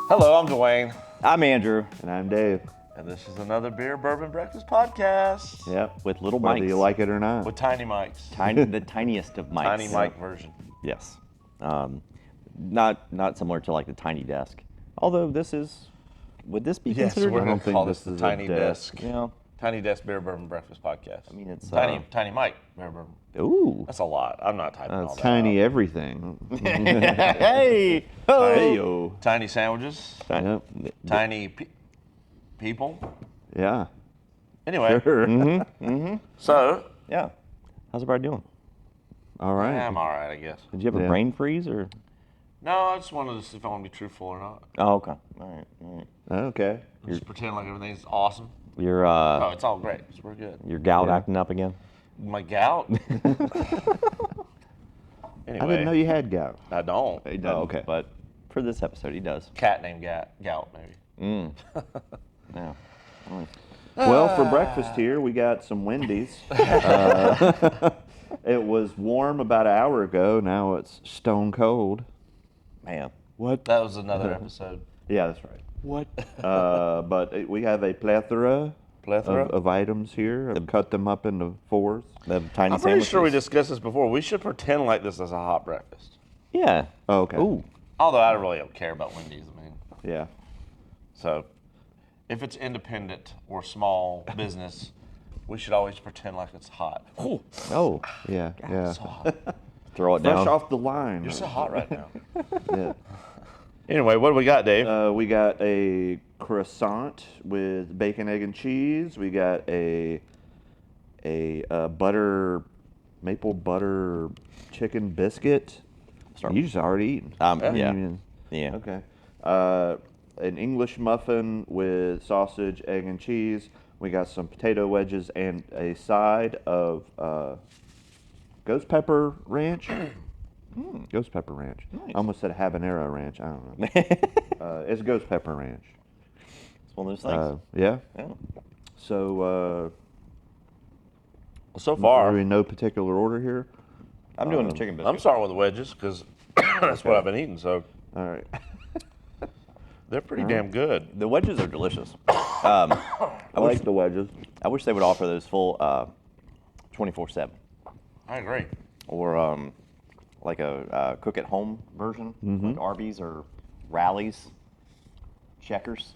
Hello, I'm Dewayne. I'm Andrew. And I'm Dave. And this is another Beer-Bourbon-Breakfast podcast. Yep. With little Whether mics. you like it or not. With tiny mics. The tiniest of mics. Tiny mic version. Yes. Not similar to like the tiny desk. Although would this be Yes, considered? we're going don't to think call this this the is a Tiny desk. Desk. Yeah. Tiny Desk Beer-Bourbon-Breakfast podcast. I mean, it's Tiny mic Beer-Bourbon. Ooh. That's a lot. I'm not typing all It's that tiny out. everything. Hey. Oh. Hey-yo. Tiny sandwiches. Yep. Tiny people. Yeah. Anyway, Sure. so Yeah. How's everybody doing? All right. I'm all right, I guess. Did you have a Yeah. brain freeze or? No, I just wanted to see if I want to be truthful or not. Oh, okay. All right. Okay. Just pretend like everything's awesome. Your Oh, it's all great. We're good. your gout Yeah. acting up again? My gout? Anyway, I didn't know you had gout. I don't. He doesn't. Oh, okay. But for this episode, he does. Cat named Gout, maybe. Yeah. Well, for breakfast here, we got some Wendy's. It was warm about an hour ago. Now it's stone cold. Man. What? That was another episode. Yeah, that's right. What? But we have a plethora Plethora? of items here. I've cut them up into fours. The tiny I'm pretty sure we sandwiches. discussed this before. We should pretend like this is a hot breakfast. Yeah. Oh, okay. Ooh. Although I really don't care about Wendy's. I mean, Yeah. so if it's independent or small business, we should always pretend like it's hot. Ooh, Oh. Yeah. Yeah. so hot. Throw it Fresh down. off the line. You're so hot right now. Yeah. Anyway, what do we got, Dave? We got a croissant with bacon, egg, and cheese. We got a maple butter chicken biscuit. Start- You just already eaten. Yeah. You- Yeah. Okay. An English muffin with sausage, egg, and cheese. We got some potato wedges and a side of ghost pepper ranch. Ghost pepper ranch. Nice. I almost said habanero ranch. I don't know. It's ghost pepper ranch. It's one of those things. Yeah. Yeah. So So are far, we in no particular order here? I'm doing the chicken biscuit. I'm starting with the wedges because that's what I've been eating. So All right. they're pretty damn good. The wedges are delicious. I like the wedges. I wish they would offer those full 24/7, I agree. or like a cook at home version, like Arby's or Rallies, Checkers.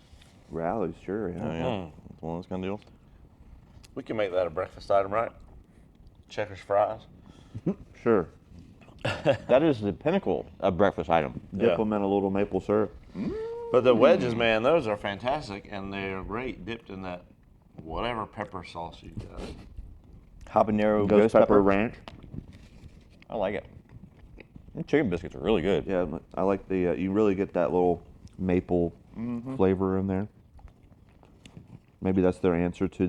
Rallies, sure. Yeah. Yeah, it's one of those kind of deals. We can make that a breakfast item, right? Checkers fries. Sure. That is the pinnacle of breakfast item. Dip Yeah. them in a little maple syrup. But the wedges, man, those are fantastic, and they're great dipped in that whatever pepper sauce you got. Habanero Ghost pepper ranch. I like it. The chicken biscuits are really good. Yeah, I like the. You really get that little maple flavor in there. Maybe that's their answer to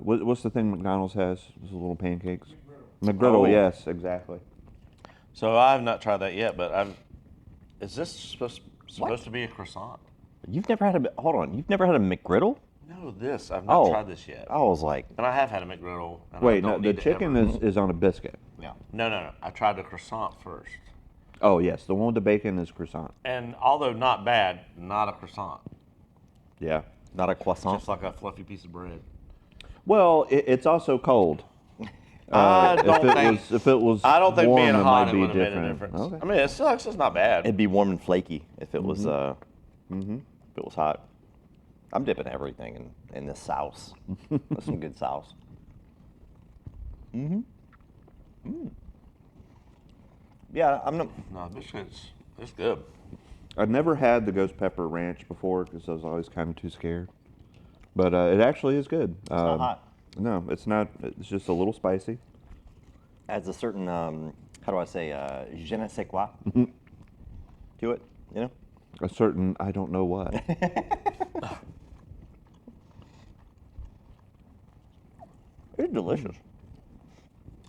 what's the thing McDonald's has? Those little pancakes. McGriddle. Oh. Yes, exactly. So I've not tried that yet, but is this supposed to be a croissant? You've never had a You've never had a McGriddle? No, this. I've not tried this yet. I was like, And I have had a McGriddle. And I Wait, don't no, the need to chicken ever- is on a biscuit. yeah. No. I tried the croissant first. Oh yes, the one with the bacon is croissant. And although not bad, not a croissant. Yeah. Not a croissant. Just like a fluffy piece of bread. Well, it's also cold. I don't think. If it was I don't think warm, being it hot might it be would have made a different. difference. Okay. I mean, it's just not bad. It'd be warm and flaky if it was if it was hot. I'm dipping everything in this sauce. That's some good sauce. Yeah, I'm not. No, it's good. I've never had the ghost pepper ranch before because I was always kind of too scared. But it actually is good. It's not hot. No, it's not. It's just a little spicy. Adds a certain how do I say je ne sais quoi to it. You know. A certain I don't know what. It's delicious.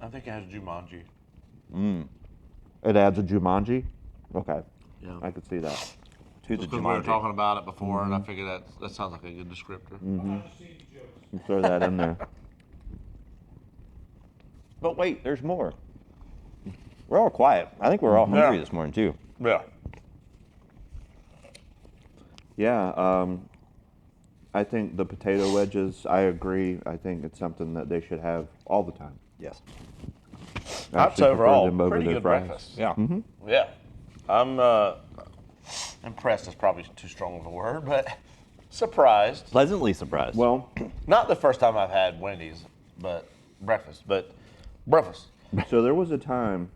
I think it has Jumanji. It adds a Jumanji. Okay, Yeah. I could see that. To the Because we were Jumanji. talking about it before, and I figured that sounds like a good descriptor. You throw that in there. But wait, there's more. We're all quiet. I think we're all hungry Yeah. this morning too. Yeah. Yeah, I think the potato wedges, I agree. I think it's something that they should have all the time. Yes. I That's actually prefer overall them over pretty their good fries. breakfast. Yeah. Yeah. I'm impressed is probably too strong of a word, but surprised. Pleasantly surprised. Well, Not the first time I've had Wendy's, but breakfast. so there was a time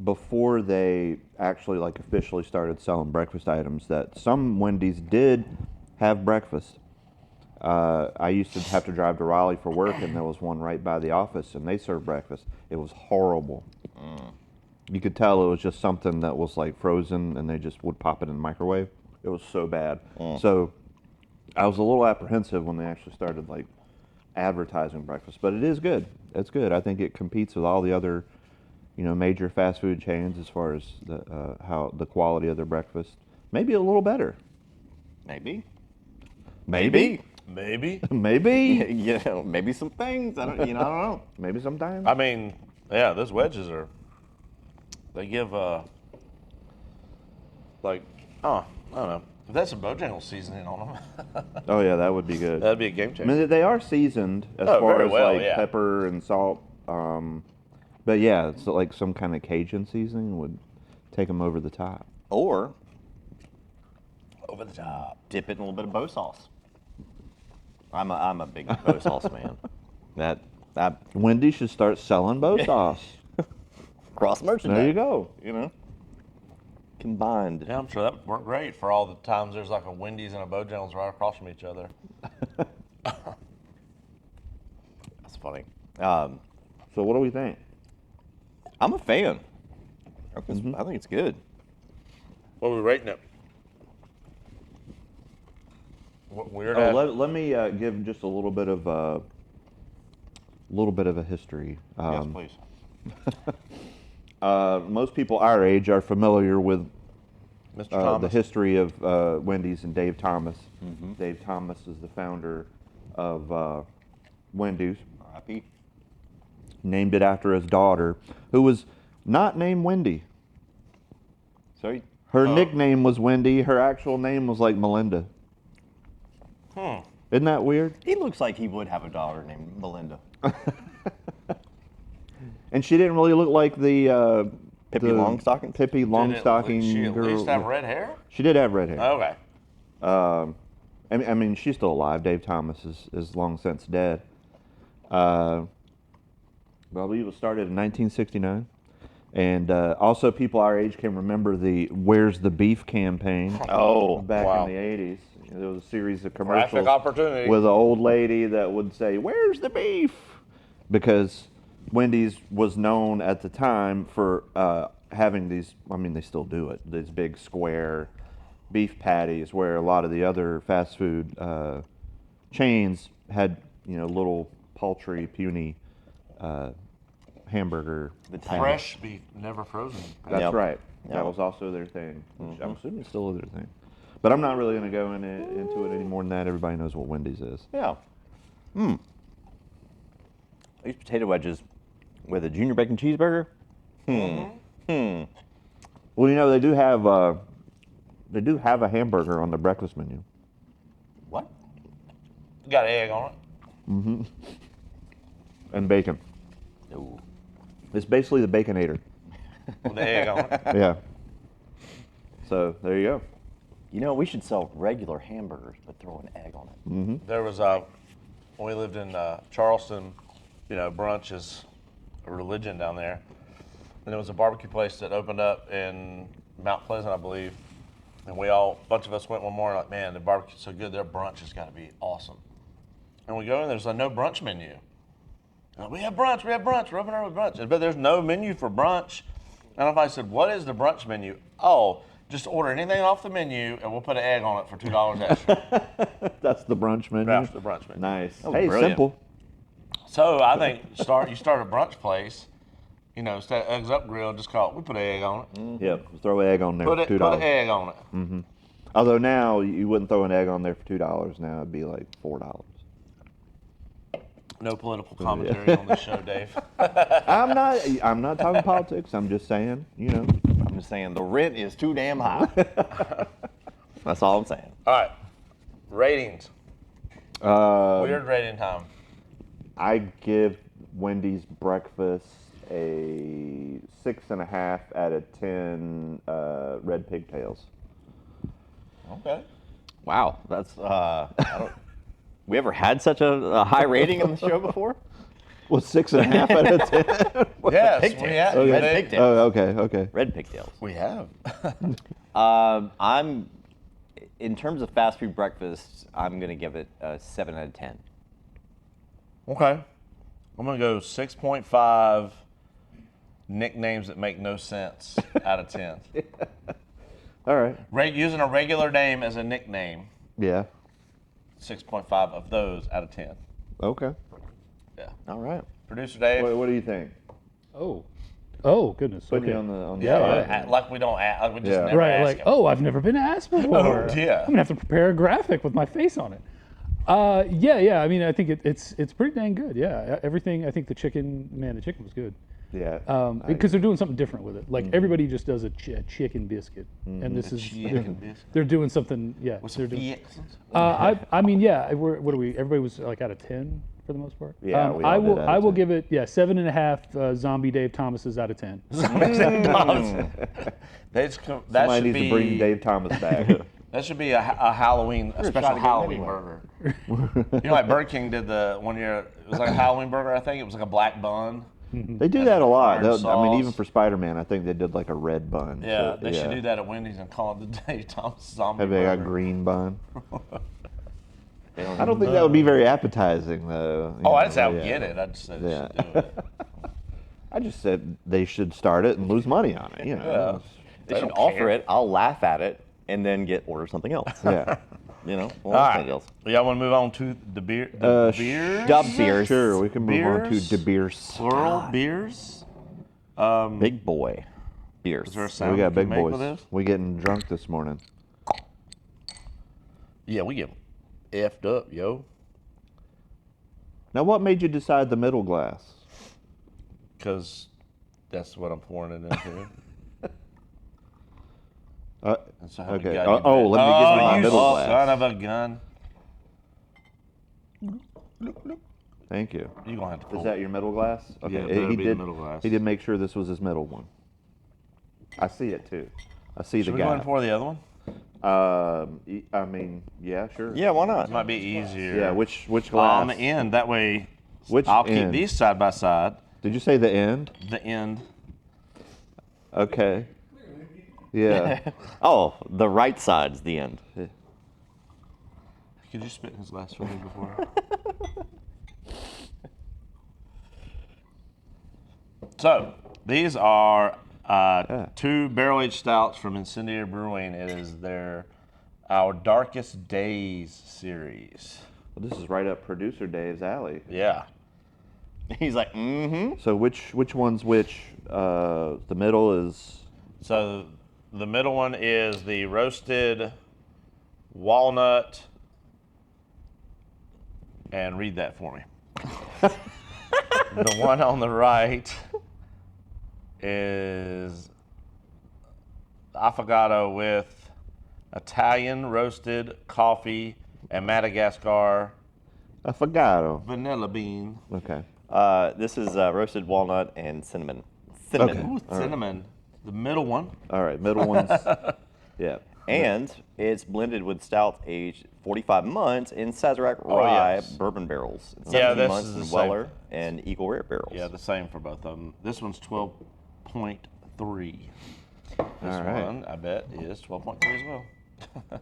before they actually like officially started selling breakfast items that some Wendy's did have breakfast. I used to have to drive to Raleigh for work, and there was one right by the office, and they served breakfast. It was horrible. You could tell it was just something that was like frozen, and they just would pop it in the microwave. It was so bad. So I was a little apprehensive when they actually started like advertising breakfast, but it is good. It's good. I think it competes with all the other, major fast food chains as far as how the quality of their breakfast. Maybe a little better. Maybe. Maybe. Maybe. Maybe some things. I don't know. Maybe sometimes. I mean, yeah, those wedges they give, I don't know. If that's some Bojangles seasoning on them, Oh yeah, that would be good. that'd be a game I changer. mean, they are seasoned as Oh, far very as well, like yeah. pepper and salt. But yeah, it's like some kind of Cajun seasoning would take them over the top. Or Over the top. dip it in a little bit of bow sauce. I'm a big bow sauce man. That Wendy should start selling bow sauce. cross merchandise. There you go. Combined. Yeah, I'm sure that worked great for all the times there's like a Wendy's and a Bojangles right across from each other. That's funny. So what do we think? I'm a fan. I think it's good. What are we rating it? What weird Oh, ass- let me give just a little bit of a history. Yes, please. Most people our age are familiar with Mr. the Thomas. history of Wendy's and Dave Thomas. Dave Thomas is the founder of Wendy's. R.I.P. Named it after his daughter, who was not named Wendy. So Her nickname was Wendy. Her actual name was like Melinda. Isn't that weird? he looks like he would have a daughter named Melinda. And she didn't really look like the Pippi the Longstocking? Pippi Did Longstocking she at girl. least have red hair? She did have red hair. Okay. I mean, she's still alive. Dave Thomas is long since dead. Well, I believe it was started in 1969. And also people our age can remember the Where's the Beef campaign Oh, back wow. in the 80s. There was a series of commercials Graphic opportunity. with an old lady that would say, "Where's the beef?" Because Wendy's was known at the time for having these, I mean, they still do it, these big square beef patties where a lot of the other fast food chains had, little paltry, puny hamburger patties. Fresh beef, never frozen. That's Yep. right. Yep. That was also their thing. Which I'm assuming it's still their thing. But I'm not really going to go into it any more than that. Everybody knows what Wendy's is. yeah. These potato wedges with a junior bacon cheeseburger. Well, they do have a hamburger on the breakfast menu. What? Got egg on it. And bacon. No. It's basically the Baconator. With the egg on it. Yeah. So there you go. We should sell regular hamburgers, but throw an egg on it. There was when we lived in Charleston, brunch is a religion down there. And there was a barbecue place that opened up in Mount Pleasant, I believe. And a bunch of us went one morning like, man, the barbecue's so good, their brunch has got to be awesome. And we go in, there's no brunch menu. And we have brunch, we're open early with brunch. But there's no menu for brunch. And if I said, what is the brunch menu? Oh, just order anything off the menu and we'll put an egg on it for $2 extra. That's the brunch menu. That's the brunch menu. Nice. was Hey, brilliant. simple. So I think you start a brunch place, instead of Eggs Up Grill, just call it, we put an egg on it. Yep. Throw an egg on there for $2. Put an egg on it. Although now you wouldn't throw an egg on there for $2. Now it'd be like $4. No political commentary on this show, Dave. I'm not talking politics. I'm just saying, I'm just saying the rent is too damn high. That's all I'm saying. All right. Ratings. Weird rating time. I give Wendy's breakfast a 6.5 out of 10 red pigtails. Okay. Wow, that's we ever had such a high rating on the show before? Well, 6.5 out of 10. Yes, Pigtails. we have. Okay. They- Pigtails. Oh, okay. Red pigtails. We have. I'm, in terms of fast food breakfast, I'm gonna give it a 7 out of 10. Okay. I'm going to go 6.5 nicknames that make no sense out of 10. All right. Using a regular name as a nickname, Yeah. 6.5 of those out of 10. Okay. Yeah. All right. Producer Dave. What do you think? Oh goodness. Put me Okay. on the Yeah, spot. Like we don't ask, like we just Yeah. never Right, ask like, him. oh, I've never been asked before. Oh, yeah. I'm gonna have to prepare a graphic with my face on it. Yeah. I mean, I think it's pretty dang good. Yeah, everything. I think the chicken was good. Yeah. Because they're doing something different with it. Like everybody just does a chicken biscuit, and this is chicken biscuit. they're doing something. Yeah, With they're some doing. accents. I mean, yeah. What are we? Everybody was like out of 10 for the most part. Yeah, we I all will. did out I of will 10. give it 7.5 zombie Dave Thomases out of 10. That Somebody should needs be to bring Dave Thomas back. That should be a Halloween, a special trying to get him Halloween anyway. burger. You know, like Burger King did the one year. It was like a Halloween burger. I think it was like a black bun. They do that a lot. Orange I mean, sauce. even for Spider-Man, I think they did like a red bun. Yeah, So, they should do that at Wendy's and call it the Dave Thomas Zombie Have they got Burger. green bun? I don't think that would be very appetizing, though. Oh, I didn't say I would get it. I just said they Yeah. should do it. I just said they should start it and lose money on it. You know. They should don't offer care. it. I'll laugh at it and then order something else. Yeah. You know. All right. Y'all want to move on to the beer? The beers? Dub beers. Sure, we can move on to Beers? De Beers. Plural beers. Big boy beers. Is there a sound We got you big can make with boys. this? We getting drunk this morning. Yeah, we get effed up, yo. Now, what made you decide the middle glass? Because that's what I'm pouring it into. And so how Okay. you got Oh, your- let me get my you middle glass. son of a gun. Thank you. You're going to have to pull. Is that your middle glass? Okay. Yeah, it better he be the did. middle glass. He did make sure this was his middle one. I see it too. I see Should the we go guy. and pour the other one? I mean, yeah, sure. Yeah, why not? It might be easier. Yeah. Which glass? On the end. That way, Which I'll keep end? these side by side. Did you say the end? The end. Okay. Yeah. Oh, the right side's the end. Could you spit in his glass for me before? So, these are two barrel-aged stouts from Incendiary Brewing. It is our Darkest Days series. Well, this is right up producer Dave's alley. Yeah. He's like, mm-hmm. So which one's which? The middle is. So, the middle one is the roasted walnut. And read that for me. The one on the right is affogato with Italian roasted coffee and Madagascar Affogato. vanilla bean. Okay. This is roasted walnut and cinnamon. Cinnamon. Okay. Ooh, cinnamon. The middle one. All right. Middle one's. Yeah. And it's blended with stouts aged 45 months in Sazerac rye yes. bourbon barrels. Yeah, 17 this months is in the same. Weller and Eagle Rare barrels. Yeah, the same for both of them. This one's 12.3. This All right. one, I bet, is 12.3 as well.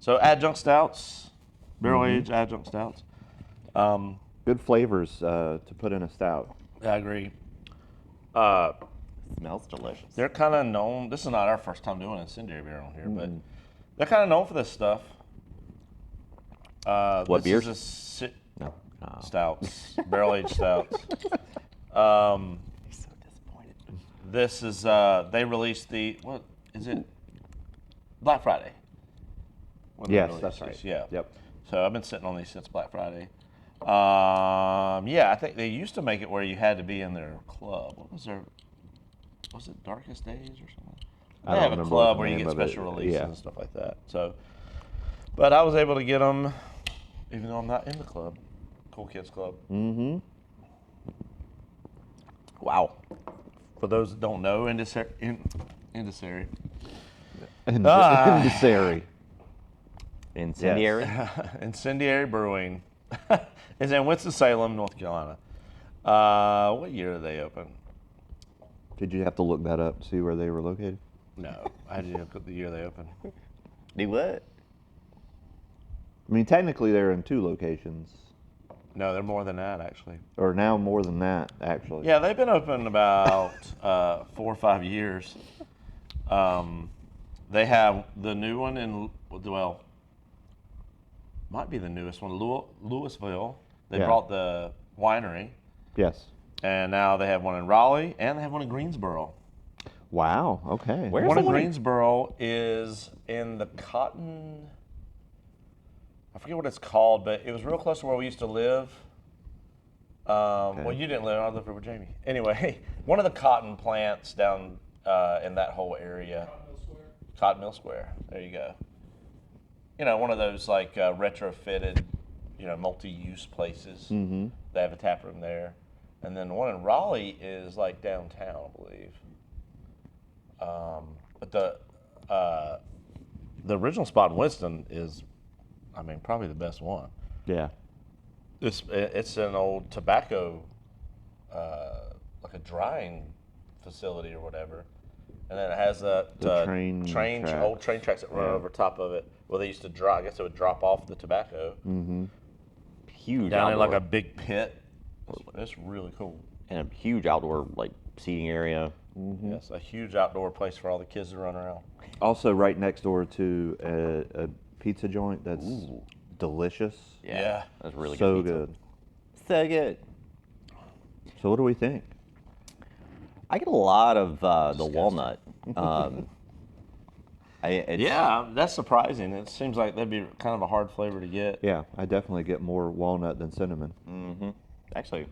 So adjunct stouts, barrel-aged adjunct stouts. Good flavors to put in a stout. I agree. Smells delicious. They're kind of known. This is not our first time doing Incendiary beer on here, but they're kind of known for this stuff. What this beers? Is No. stouts, barrel-aged stouts. He's so disappointed. This is they released what is it? Black Friday. When they Yes, released that's these, right. Yeah. Yep. So I've been sitting on these since Black Friday. Yeah, I think they used to make it where you had to be in their club. What was their? Was it Darkest Days or something? I They don't have a remember club what where the you name get of it- special releases Yeah. and stuff like that. So, but I was able to get them, even though I'm not in the club, Cool Kids Club. Mm-hmm. Wow. For those that don't know, Incendiary. Incendiary. Incendiary. Incendiary Brewing is in Winston-Salem, North Carolina. What year did they open? Did you have to look that up to see where they were located? No, I had to look at the year they opened. Do what? I mean, technically they're in 2 locations, No, they're more than that, actually. or now more than that, actually. Yeah, they've been open about 4 or 5 years. They have the new one in, well, might be the newest one, Louisville. They Yeah. brought the winery, Yes. and now they have one in Raleigh, and they have one in Greensboro. Wow. Okay. Where's One the in one in- Greensboro is in the cotton. I forget what it's called, but it was real close to where we used to live. Well, you didn't live. I lived with Jamie. Anyway, one of the cotton plants down in that whole area. Cotton Mill Square. There you go. You know, one of those like retrofitted, multi-use places. Mm-hmm. They have a tap room there, and then the one in Raleigh is like downtown, I believe. But the original spot in Winston is, I mean, probably the best one. Yeah. It's an old tobacco, like a drying facility or whatever, and then it has that The train old train tracks that run Yeah. over top of it. Where they used to dry, I guess it would drop off the tobacco Mm-hmm. Huge down in like outdoor. a big pit. It's really cool. And a huge outdoor like seating area. Mm-hmm. Yes, a huge outdoor place for all the kids to run around. Also, right next door to a pizza joint that's delicious. Yeah. That's really So good. Pizza. good. So good. So what do we think? I get a lot of the walnut. Yeah, that's surprising. It seems like that'd be kind of a hard flavor to get. Yeah, I definitely get more walnut than cinnamon. Mm-hmm. Actually,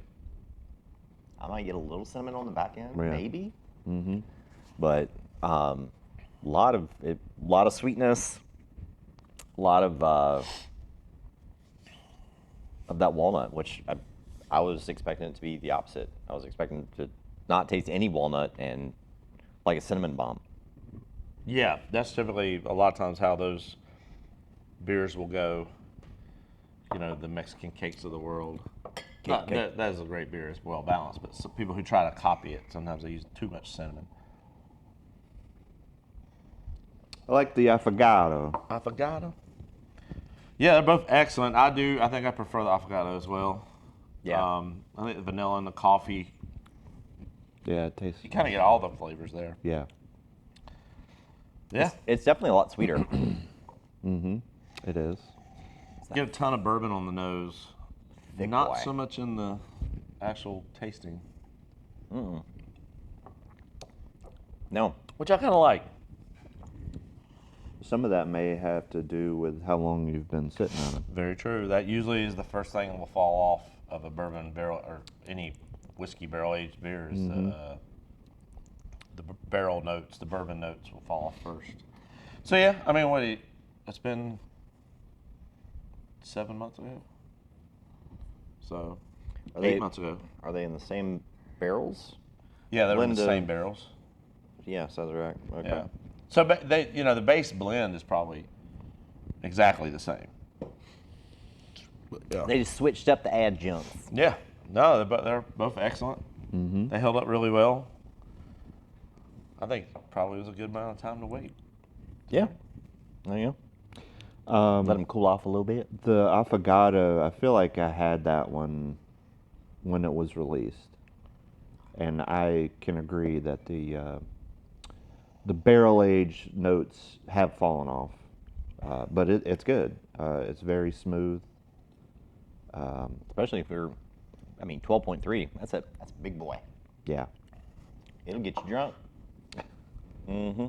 I might get a little cinnamon on the back end, Yeah. maybe. Mm-hmm. But lot of sweetness, a lot of that walnut, which I was expecting it to be the opposite. I was expecting to not taste any walnut and like a cinnamon bomb. Yeah, that's typically a lot of times how those beers will go. The Mexican cakes of the world. Cake. That is a great beer. It's well balanced, but some people who try to copy it, sometimes they use too much cinnamon. I like the affogato. Affogato. Yeah, they're both excellent. I think I prefer the affogato as well. Yeah. I think the vanilla and the coffee, Yeah, it tastes. you kind of get all the flavors there. Yeah. Yeah. It's definitely a lot sweeter. Mm-hmm. It is. Get a ton of bourbon on the nose. Thick Not boy. so much in the actual tasting, No. which I kind of like. Some of that may have to do with how long you've been sitting on it. Very true. That usually is the first thing that will fall off of a bourbon barrel or any whiskey barrel aged beer is the barrel notes, the bourbon notes will fall off first. So yeah, I mean, it's been 7 months ago. So Are 8 they- months ago. Are they in the same barrels? Yeah, they were in the Linda- same barrels. Yeah, sounds right. Okay. Yeah. So the base blend is probably exactly the same. Yeah. They just switched up the adjuncts. Yeah. No, they're both excellent. Mm-hmm. They held up really well. I think probably was a good amount of time to wait. Yeah. There you go. Let them cool off a little bit. The affogato, I feel like I had that one when it was released, and I can agree that the barrel age notes have fallen off, but it's good. It's very smooth. Especially if you're, 12.3. That's a big boy. Yeah. It'll get you drunk. Mm-hmm.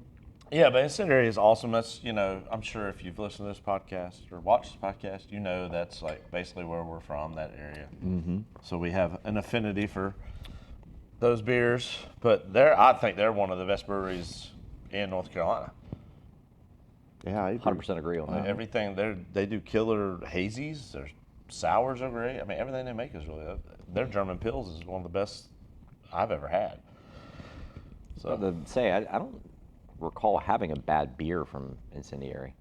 Yeah, but Incendiary is awesome. That's, I'm sure if you've listened to this podcast or watched this podcast, that's like basically where we're from, that area. Mm-hmm. So we have an affinity for those beers. But I think they're one of the best breweries in North Carolina. Yeah, I agree. 100% agree on I mean, that. everything they do killer hazies. Their sours are great. I mean, everything they make is really. Their German Pils is one of the best I've ever had. So I don't recall having a bad beer from Incendiary.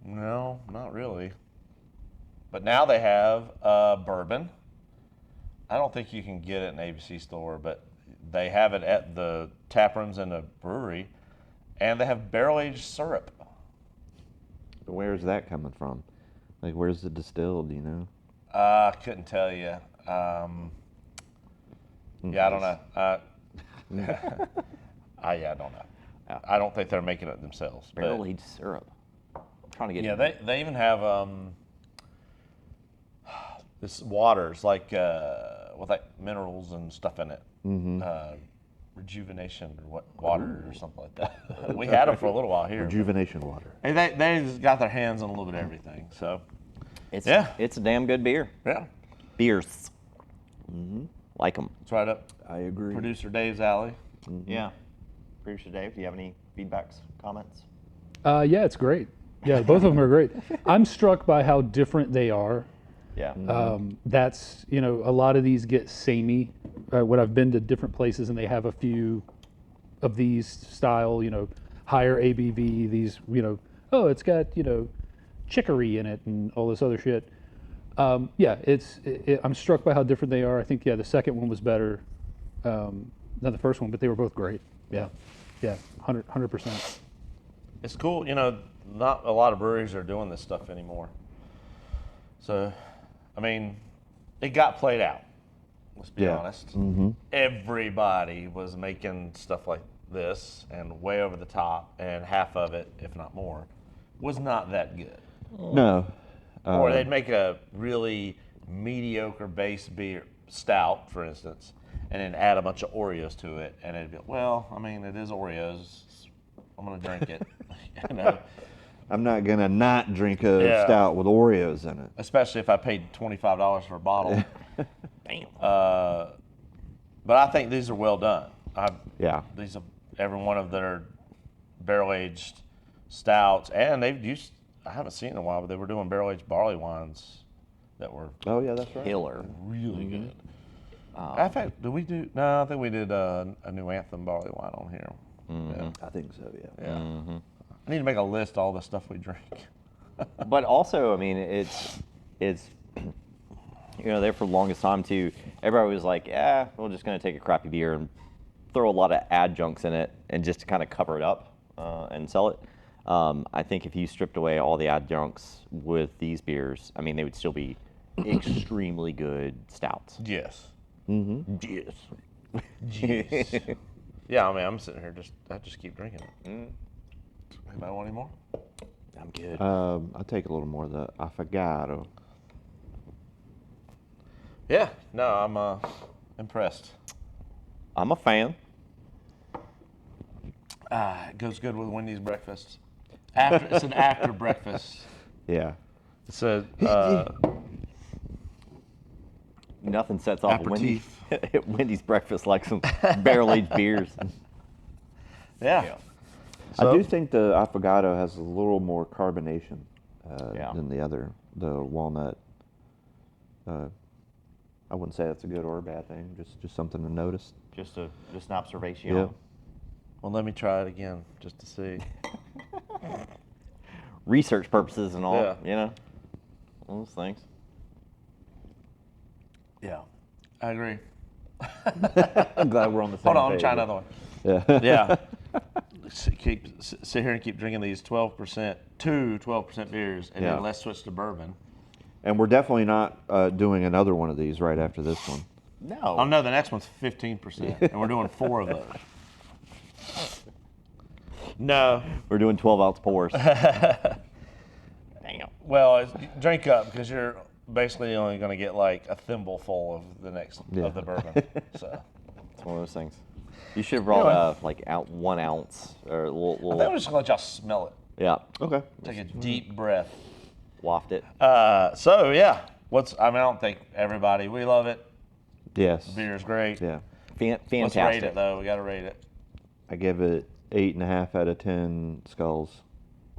no, not really. But now they have bourbon. I don't think you can get it in an ABC store, but they have it at the tap rooms in the brewery, and they have barrel-aged syrup. Where's that coming from? Like, where's it distilled, you know? I couldn't tell you. Yeah, I don't know. I don't know. Yeah. I don't think they're making it themselves. but- Barrel-aged syrup. I'm trying to get. Yeah, they even have this waters like with like minerals and stuff in it. Rejuvenation or what water or something like that. We had them for a little while here. Rejuvenation water. And they just got their hands on a little bit of everything. So It's Yeah. It's a damn good beer. yeah, Beers. Like them. it's right up I agree. producer Dave's alley. Yeah. Producer Dave, do you have any feedbacks, comments? Yeah, it's great. Yeah, both of them are great. I'm struck by how different they are. Yeah. That's, a lot of these get samey. When I've been to different places and they have a few of these style, higher ABV, these, it's got, chicory in it and all this other shit. Yeah, I'm struck by how different they are. I think, the second one was better than the first one, but they were both great. Yeah, 100%. It's cool, not a lot of breweries are doing this stuff anymore. So, I mean, it got played out. Let's be Yeah. honest. Everybody was making stuff like this and way over the top, and half of it, if not more, was not that good. No. Or they'd make a really mediocre base beer stout, for instance, and then add a bunch of Oreos to it, and it'd be, well, I mean, it is Oreos. I'm gonna drink it. I'm not going to not drink a Yeah. stout with Oreos in it. Especially if I paid $25 for a bottle. Damn. But I think these are well done. Yeah. These are every one of their barrel-aged stouts, and they've used. I haven't seen it in a while, but they were doing barrel-aged barley wines that were Oh, yeah, that's right. Killer. really good. In fact, did we do? No, I think we did a New Anthem barley wine on here. Yeah. I think so, yeah. Yeah. I need to make a list of all the stuff we drink. But also, I mean, it's there for the longest time too. Everybody was like, "Yeah, we're just gonna take a crappy beer and throw a lot of adjuncts in it, and just to kind of cover it up and sell it." I think if you stripped away all the adjuncts with these beers, I mean, they would still be extremely good stouts. Yes. Yes. Jeez. Yeah, I mean, I'm sitting here I just keep drinking it. Anybody want any more? I'm good. I'll take a little more of the affogato. Yeah. No, I'm impressed. I'm a fan. It goes good with Wendy's breakfast. It's an after breakfast. Yeah. It's a Nothing sets off Wendy's, Aperitif. Wendy's breakfast like some barrel-aged beers. yeah. I So- do think the affogato has a little more carbonation Yeah. than the walnut. I wouldn't say that's a good or a bad thing, just something to notice. Just an observation. Yeah. Well, let me try it again just to see. Research purposes and all, Yeah. all those things. Yeah, I agree. I'm glad we're on the same Hold on, I'm page. trying another one. Yeah. Yeah. Sit here and keep drinking these 12%, 12% beers, and Yeah. then let's switch to bourbon. And we're definitely not doing another one of these right after this one. No. Oh no, the next one's 15%, and we're doing 4 of those. No, We're doing 12-ounce pours. Damn. well, drink up because you're basically only going to get like a thimbleful of the next Yeah. of the bourbon. So It's one of those things. You should have brought like out 1 ounce or a I little. think we're just going to let y'all smell it. Yeah. Okay. Take a deep breath. Waft it. So yeah, I don't think everybody we love it. Yes. Beer's great. Yeah. Let's rate Fantastic. it though. We got to rate it. I give it 8.5 out of 10 skulls.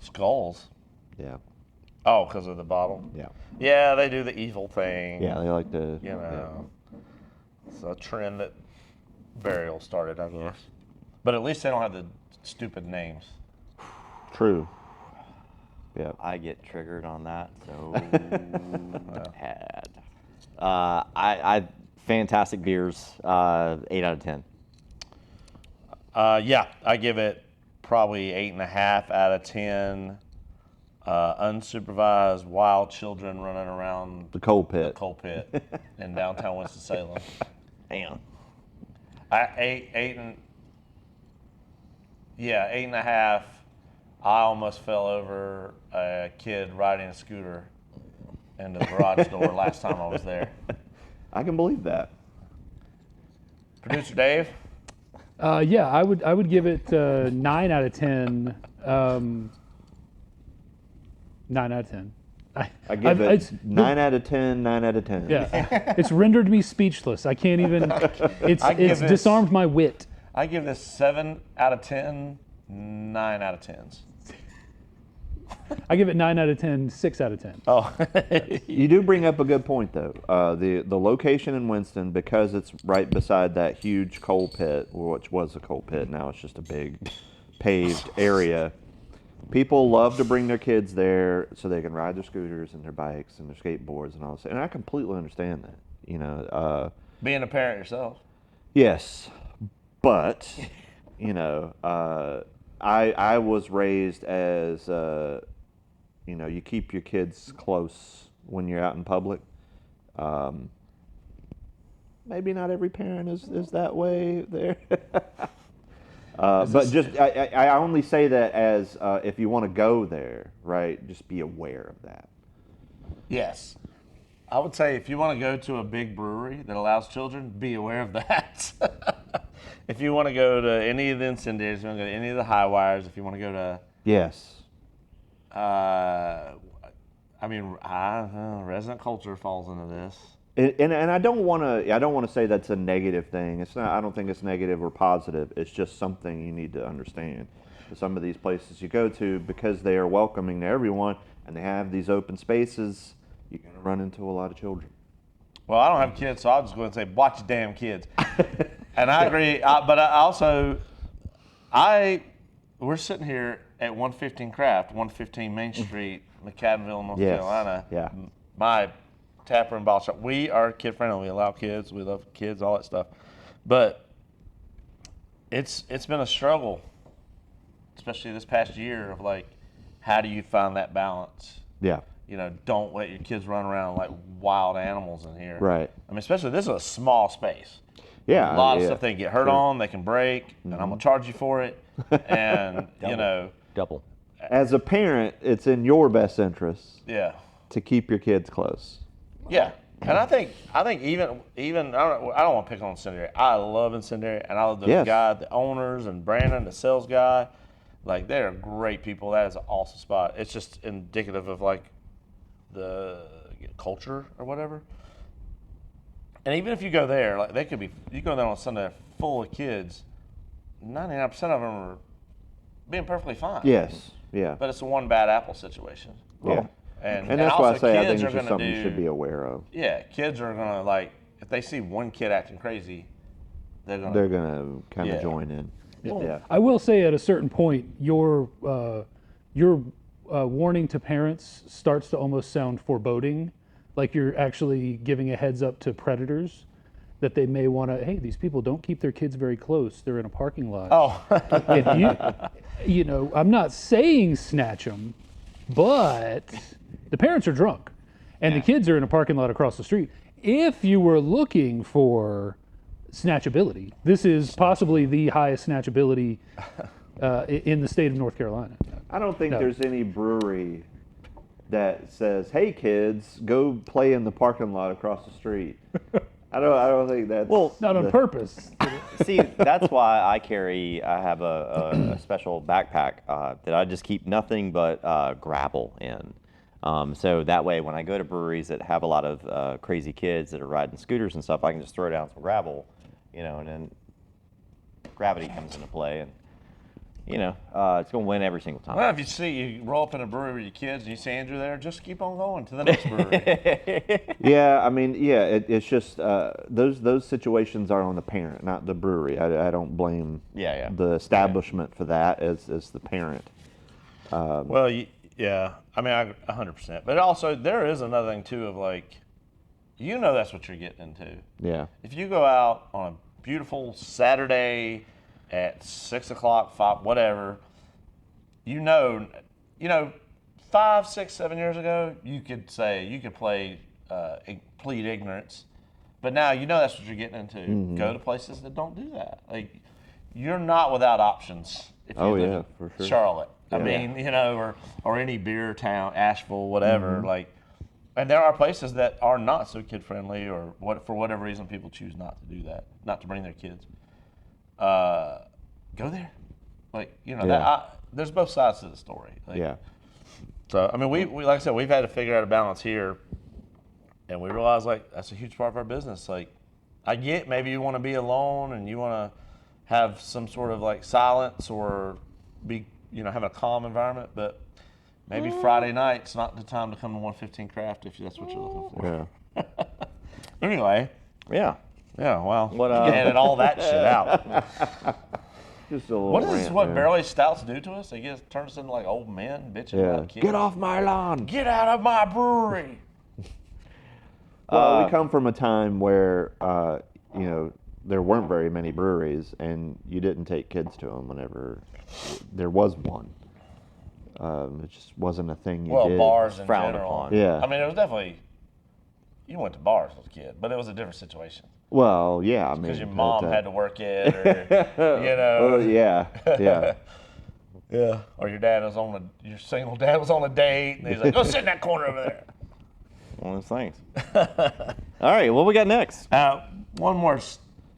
Skulls. Yeah. Oh, because of the bottle. Yeah. Yeah, they do the evil thing. Yeah, they like to. You know, it's a trend that Burial started, I guess. But at least they don't have the stupid names. True. Yeah. I get triggered on that so bad. I fantastic beers. 8 out of 10. Yeah, I give it probably 8.5 out of 10. Unsupervised wild children running around The coal the pit. coal pit in downtown Winston-Salem. Damn. Eight and a half. I almost fell over a kid riding a scooter into the garage door last time I was there. I can believe that. Producer Dave? Yeah, I would give it 9 out of 10. 9 out of 10. I give it's- it 9 out of 10, 9 out of 10. Yeah, it's rendered me speechless. I can't even. It's I give it's this- disarmed my wit. I give this 7 out of 10, 9 out of 10s. I give it 9 out of 10, 6 out of 10. Oh, You do bring up a good point, though. The location in Winston, because it's right beside that huge coal pit, which was a coal pit, now it's just a big paved area. People love to bring their kids there so they can ride their scooters and their bikes and their skateboards and all this. And I completely understand that. You know, being a parent yourself. yes, but you know, I was raised as you know, you keep your kids close when you're out in public. Maybe not every parent is that way there. But just I only say that as if you want to go there, right? Just be aware of that. Yes. I would say if you want to go to a big brewery that allows children, be aware of that. If you want to go to any of the Incendiaries, if you want to go to any of the High Wires, if you want to go to, Yes. resident culture falls into this. And I don't want to say that's a negative thing. It's not. I don't think it's negative or positive. It's just something you need to understand. Some of these places you go to, because they are welcoming to everyone and they have these open spaces, you're going to run into a lot of children. Well, I don't have kids, so I'll just go and say, watch your damn kids. And I agree, but I also, we're sitting here at 115 Craft, 115 Main Street, McAdenville, North Yes. Carolina. Yeah. My tapper and bottle shop. We are kid friendly. We allow kids. We love kids, all that stuff. But it's been a struggle, especially this past year, of like, how do you find that balance? Yeah. You know, don't let your kids run around like wild animals in here. Right. I mean, especially this is a small space. Yeah. A lot of yeah. stuff they can get hurt Sure. on, they can break, and I'm gonna charge you for it. And you know, Double. As a parent, it's in your best interest yeah, to keep your kids close. yeah. And I think even I don't want to pick on Incendiary. I love Incendiary, and I love the Yes. guy, the owners, and Brandon, the sales guy. Like, they're great people. That is an awesome spot. It's just indicative of like the culture or whatever. And even if you go there, like you go there on Sunday full of kids, 99% of them are being perfectly fine. Yes. Yeah. But it's a one bad apple situation. Yeah. And And that's why I also say I think kids it's are just gonna something you should be aware of. Yeah, kids are gonna like, if they see one kid acting crazy, they're They're gonna. gonna kind of Yeah. join in. Yeah. I will say at a certain point, your warning to parents starts to almost sound foreboding, like you're actually giving a heads up to predators that they may want to. Hey, these people don't keep their kids very close. They're in a parking lot. Oh, And you know, I'm not saying snatch them, but the parents are drunk, and the kids are in a parking lot across the street. If you were looking for snatchability, this is possibly the highest snatchability in the state of North Carolina. I don't think No. there's any brewery that says, "Hey kids, go play in the parking lot across the street." I don't think that's Not on purpose. See, that's why I have a special backpack that I just keep nothing but gravel in. So that way, when I go to breweries that have a lot of crazy kids that are riding scooters and stuff, I can just throw down some gravel, and then gravity comes into play, and you know, it's going to win every single time. Well, if you roll up in a brewery with your kids and you see Andrew there, just keep on going to the next brewery. Yeah, I mean, yeah, it's just those situations are on the parent, not the brewery. I don't blame the establishment for that as the parent. Well, yeah, I mean, 100%. But also, there is another thing too of like, you know, that's what you're getting into. Yeah. If you go out on a beautiful Saturday at 6 o'clock, 5, whatever, you know, 5, 6, 7 years ago, you could play plead ignorance, but now you know that's what you're getting into. Mm-hmm. Go to places that don't do that. Like, you're not without options if you live in for sure. Charlotte. I Yeah. mean, you know, or any beer town, Asheville, whatever. Mm-hmm. Like, and there are places that are not so kid friendly, or for whatever reason people choose not to do that, not to bring their kids. Go there. Like, you know, there's both sides to the story. Like, Yeah. So I mean, we like I said, we've had to figure out a balance here, and we realize like that's a huge part of our business. Like, I get maybe you want to be alone and you want to have some sort of like silence or be, you know, have a calm environment, but maybe Friday night's not the time to come to 115 Craft if that's what you're looking for. Yeah. Anyway, Yeah. well, What, you can edit all that shit out. Just a little What is rant, what man. barrel-aged stouts do to us? They turn us into like old men bitching Yeah. about kids. Get off my lawn. Get out of my brewery. Well, we come from a time where, you know, there weren't very many breweries, and you didn't take kids to them whenever there was one. It just wasn't a thing you did. Bars in Frowned general. upon. Yeah. I mean, it was definitely, you went to bars as a kid, but it was a different situation. Well, yeah, I mean. Because your mom had to work it, or, you know. Yeah, yeah. Yeah. Or your single dad was on a date, and he's like, go sit in that corner over there. One of those things. All right, what we got next? One more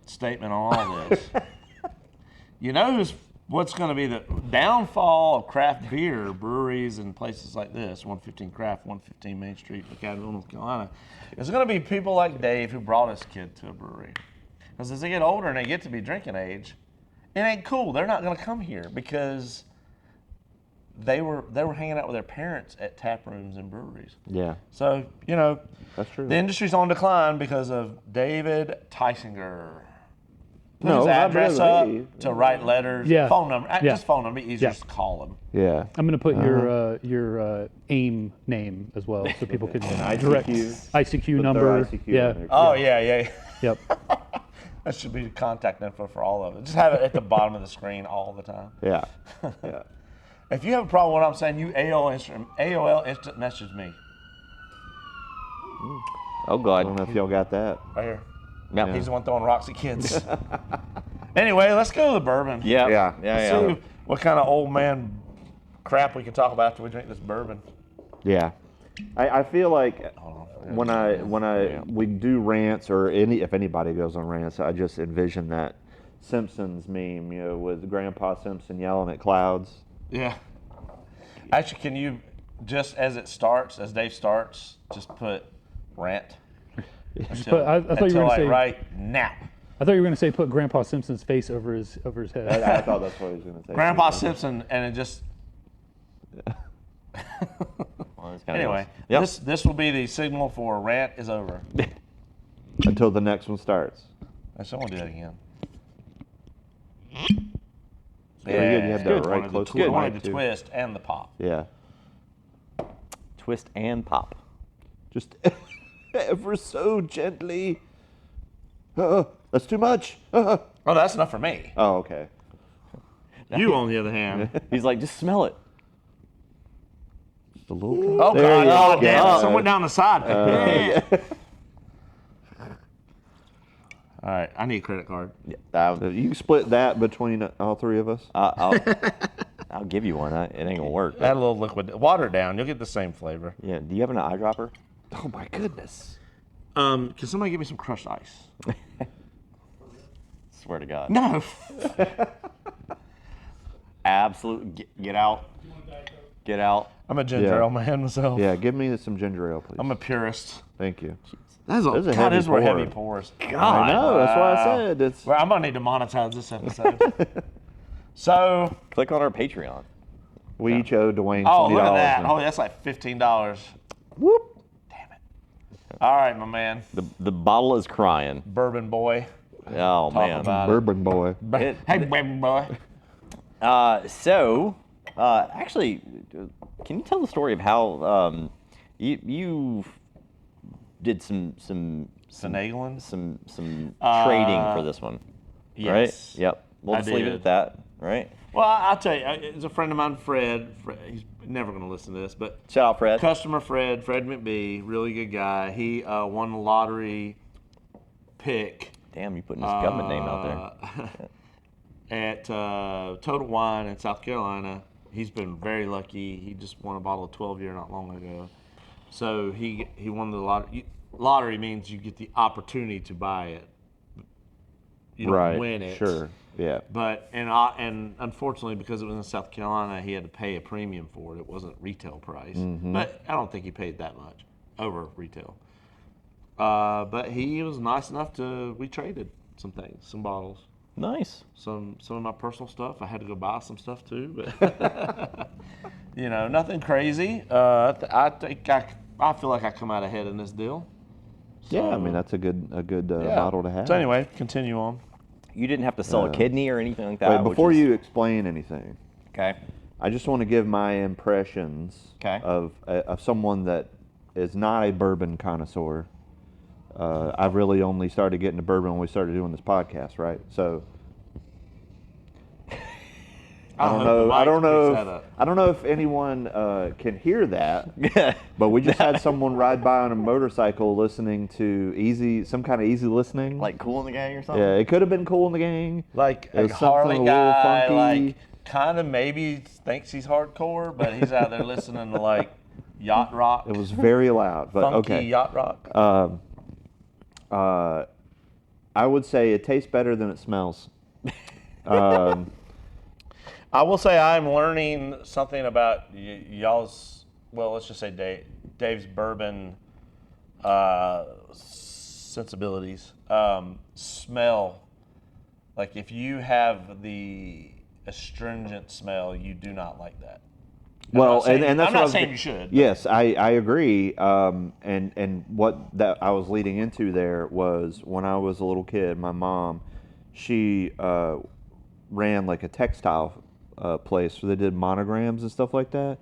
statement on all this. You know what's going to be the downfall of craft beer breweries and places like this, 115 Craft, 115 Main Street, McAdenville, North Carolina, is going to be people like Dave who brought his kid to a brewery. Because as they get older and they get to be drinking age, it ain't cool. They're not going to come here because they were hanging out with their parents at tap rooms and breweries. Yeah, So, you know, that's true. the industry's on decline because of David Tysinger. Put No, his not address up really. to write letters, Yeah. phone number, Yeah. just phone number, easier Yeah. just to call him. Yeah. I'm going to put your AIM name as well, so people can ICQ. direct ICQ Put number. their ICQ Yeah. in there. Oh, yeah. Yep. That should be the contact info for all of it. Just have it at the bottom of the screen all the time. Yeah. Yeah. If you have a problem with what I'm saying, you AOL instant message me. Oh, I don't God. know if y'all got that. Right here. Yeah. He's the one throwing rocks at kids. Anyway, let's go to the bourbon. Yeah. Yeah. See what kind of old man crap we can talk about after we drink this bourbon. Yeah. I feel like Hold when we do rants or if anybody goes on rants, I just envision that Simpsons meme, you know, with Grandpa Simpson yelling at clouds. Yeah. Actually, can you just as Dave starts, just put rant? Until, I thought you were until gonna say- right now. I thought you were going to say put Grandpa Simpson's face over his head. I thought that's what he was going to say. Grandpa Simpson, and it just. Well, it's kinda Anyway, gross. this will be the signal for rant is over. Until the next one starts. I still want to do that again. Very good. You had that Good. right Wanted close the, to the wanted mic, the too. twist and the pop. Yeah. Twist and pop. Just ever so gently. That's too much. Oh, Oh, that's enough for me. okay. You, on the other hand. He's like, just smell it. Just a little drop. Oh, There God. you Oh, go. damn. Someone down the side. All right. I need a credit card. So you can split that between all three of us. I'll give you one. It ain't gonna work. Add a little liquid. Water it down. You'll get the same flavor. Yeah. Do you have an eyedropper? Oh my goodness. Can somebody give me some crushed ice? Swear to God. No. Absolute. Get out. Get out. I'm a ginger Yeah. ale man myself. Yeah, give me some ginger ale, please. I'm a purist. Thank you. Those Those are God, heavy those were pour. heavy pours. God. I know. That's why I Wow. said it's. Well, I'm gonna need to monetize this episode. So, Click on our Patreon. We each owe Dewayne $20. oh, look at that. and- Oh, that's like $15. Whoop. Damn it. All right, my man. The bottle is crying. Bourbon boy. Oh Talk man. about it. Bourbon boy. It- Hey, bourbon boy. Actually, can you tell the story of how you did some Finagling? some trading for this one, right? Yes. Yep. We'll I just leave it did. at that, right? Well, I'll tell you, it's a friend of mine, Fred. He's never going to listen to this, but Shout out, Fred. customer Fred McBee, really good guy. He won the lottery pick Damn, you putting his government name out there. at Total Wine in South Carolina. He's been very lucky. He just won a bottle of 12-year not long ago. So he won the lottery. Lottery means you get the opportunity to buy it. You don't Right. win it. Sure. Yeah. But and unfortunately, because it was in South Carolina, he had to pay a premium for it. It wasn't retail price, but I don't think he paid that much over retail. But he was nice enough we traded some things, some bottles, Nice. some of my personal stuff. I had to go buy some stuff too, but nothing crazy. I think I feel like I come out ahead in this deal. Yeah, I So, mean that's a good yeah. bottle to have. So anyway, continue on. You didn't have to sell a kidney or anything like that. Wait, before which is- you explain anything, Okay. I just want to give my impressions Okay. of someone that is not a bourbon connoisseur. I've really only started getting to bourbon when we started doing this podcast, right? So I don't know. I don't know if anyone can hear that. But we just had someone ride by on a motorcycle listening to some kind of easy listening. Like Cool in the Gang or something? Yeah, it could have been Cool in the Gang. Like It a was something Harley a little guy, funky. like kind of maybe thinks he's hardcore, but he's out there listening to like yacht rock. It was very loud, but funky okay. yacht rock. I would say it tastes better than it smells. I will say I'm learning something about y'all's. Well, let's just say Dave's bourbon sensibilities. Smell. Like if you have the astringent smell, you do not like that. Well, and that's I'm what I not was saying g- you should. Yes, I agree. And what that I was leading into there was when I was a little kid, my mom, she ran like a textile place where they did monograms and stuff like that.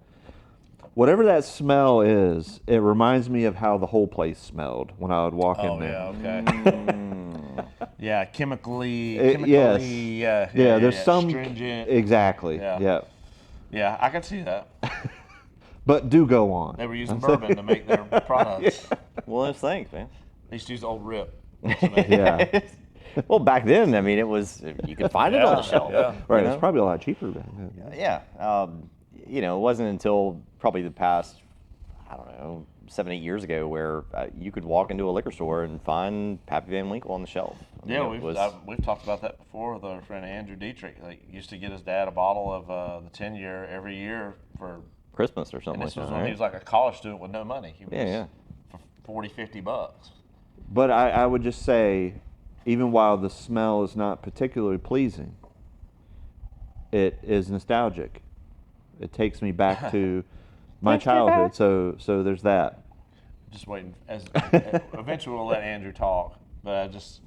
Whatever that smell is, it reminds me of how the whole place smelled when I would walk in there. Yeah, okay. Yeah, chemically, Yes. yeah, There's some astringent. exactly. Yeah. Yeah. Yeah, I can see that. But do go on. They were using bourbon to make their products. Well, that's thanks, man. They used to use old rip. Yeah. Well, back then, I mean, it was, you could find it on the shelf. yeah. Right. you It's know? probably a lot cheaper back then. Yeah. It wasn't until probably the past, I don't know, 7-8 years ago where you could walk into a liquor store and find Pappy Van Winkle on the shelf. I mean, Yeah, it was- we've talked about that before with our friend Andrew Dietrich. Like, used to get his dad a bottle of the 10-year every year for, Christmas or something and this like was that, when right? he was like a college student with no money. He was Yeah. for $40-50. But I would just say, even while the smell is not particularly pleasing, it is nostalgic. It takes me back to my childhood. So there's that. Just waiting. Eventually, we'll let Andrew talk, but I just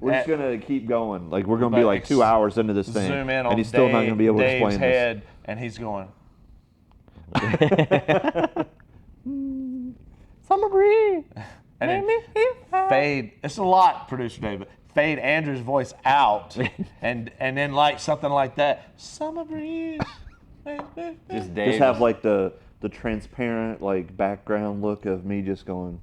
We're just gonna keep going. Like we're gonna But be like 2 hours into this thing, zoom in on and he's still not gonna be able to Dave's explain head, and he's going. Summer breeze. And then fade. It's a lot, producer Dave, but fade Andrew's voice out, and then like something like that. Summer breeze. Just this. Dave. Just have like the transparent like background look of me just going.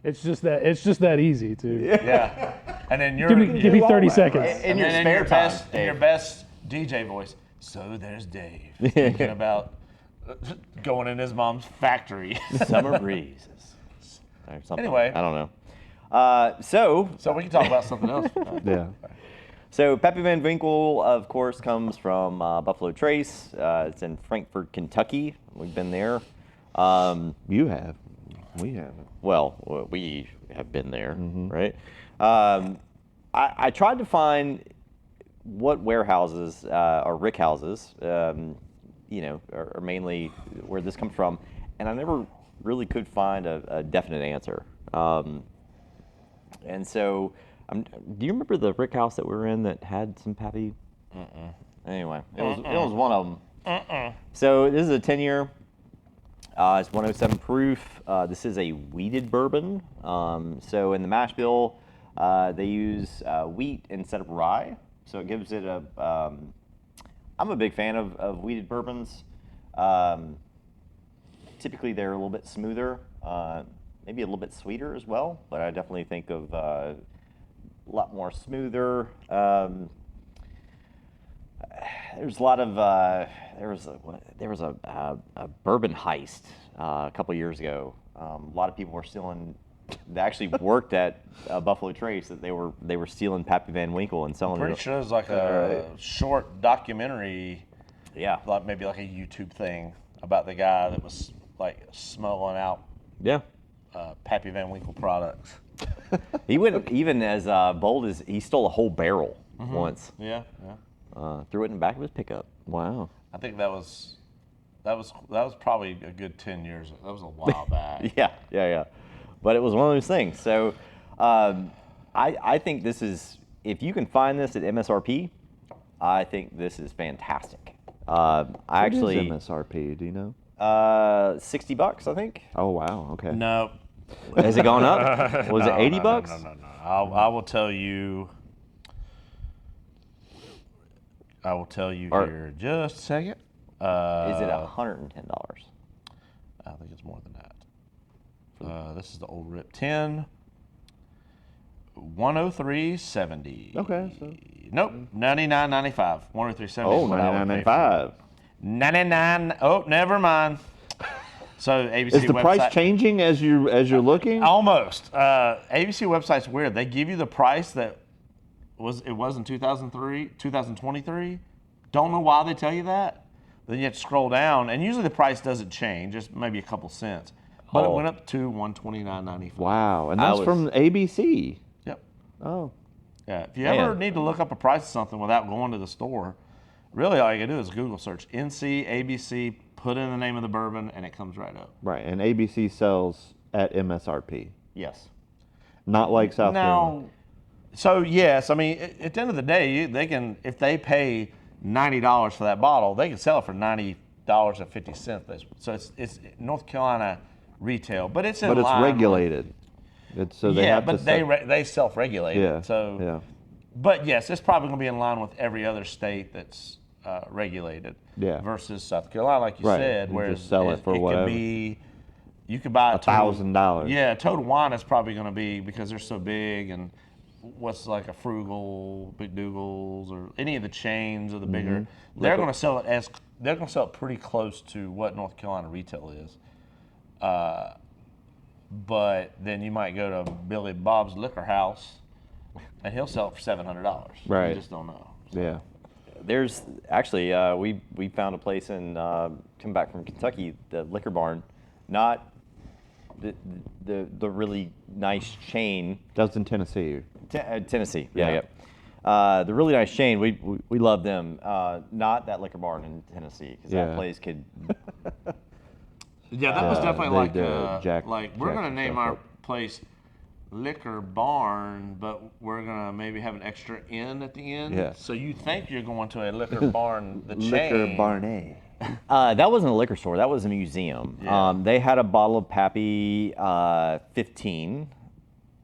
It's just that easy too. Yeah. And then you're Give me 30 seconds. in your and then spare time, best, in Dave. your best DJ voice. So there's Dave thinking about going in his mom's factory. Summer breezes. Or something. Anyway. I don't know. So So we can talk about something else. Yeah. So Pappy Van Winkle, of course, comes from Buffalo Trace. It's in Frankfort, Kentucky. We've been there. You have. We haven't. Well, we have been there, right? I tried to find what warehouses or rick houses, are mainly where this comes from, and I never really could find a definite answer. And so, do you remember the rick house that we were in that had some Pappy? Anyway, it was one of them. So this is a 10-year. It's 107 proof. This is a wheated bourbon. So in the mash bill, they use wheat instead of rye. So it gives it a. I'm a big fan of wheated bourbons. Typically, they're a little bit smoother, maybe a little bit sweeter as well. But I definitely think of a lot more smoother. There's a lot of there was a bourbon heist a couple years ago. A lot of people were stealing. They actually worked at Buffalo Trace that they were stealing Pappy Van Winkle and selling Pretty it. sure it's like a short documentary. Yeah. Like maybe like a YouTube thing about the guy that was like smuggling out Yeah. Pappy Van Winkle products. He went even as bold as he stole a whole barrel once. Yeah. Threw it in the back of his pickup. Wow. I think that was probably a good 10 years. That was a while back. Yeah. But it was one of those things. So I think this is, if you can find this at MSRP, I think this is fantastic. I What actually is MSRP? Do you know? $60, I think. Oh wow. Okay. No. Has it gone up? Was it $80? No. I will tell you. Here in just a second. Is it $110? I think it's more than that. This is the old Rip 10. 103.70. Okay. So. Nope. 99.95. 103.70. Oh, 99.95. 99. Oh, never mind. So ABC Is the website, price changing as you're looking? Almost. ABC website's weird. They give you the price that was in 2023. Don't know why they tell you that. Then you have to scroll down, and usually the price doesn't change, just maybe a couple cents. But it went up to $129.95. Wow, and that's from ABC. Yep. Oh. Yeah. If you ever need to look up a price of something without going to the store, really all you can do is Google search NC ABC, put in the name of the bourbon, and it comes right up. Right, and ABC sells at MSRP, Yes. not like South Carolina. So yes, I mean at the end of the day, they can, if they pay $90 for that bottle, they can sell it for $90.50. So it's North Carolina retail, but it's in But it's line regulated. It's so they have but to they self-regulate. Yeah. So yeah. But yes, it's probably going to be in line with every other state that's regulated. Yeah. Versus South Carolina, like you Right. said, You where just sell it for whatever. Could be, you could buy $1,000. Yeah, Total Wine is probably going to be, because they're so big, and what's like a Frugal, Big Dougals, or any of the chains or the bigger, they're going to sell it pretty close to what North Carolina retail is. But then you might go to Billy Bob's Liquor House, and he'll sell it for $700. Right. You just don't know. Yeah. There's actually we found a place in coming back from Kentucky, the Liquor Barn, not the really nice chain. That's in Tennessee. Tennessee. Yeah. The really nice chain. We love them. Not that Liquor Barn in Tennessee, because that place could. Yeah, that was definitely Jack- like we're Jack gonna name stuff our up. place Liquor Barn, but we're gonna maybe have an extra N at the end. Yeah. So you think you're going to a Liquor Barn, the chain? Liquor Barnet. That wasn't a liquor store. That was a museum. Yeah. They had a bottle of Pappy 15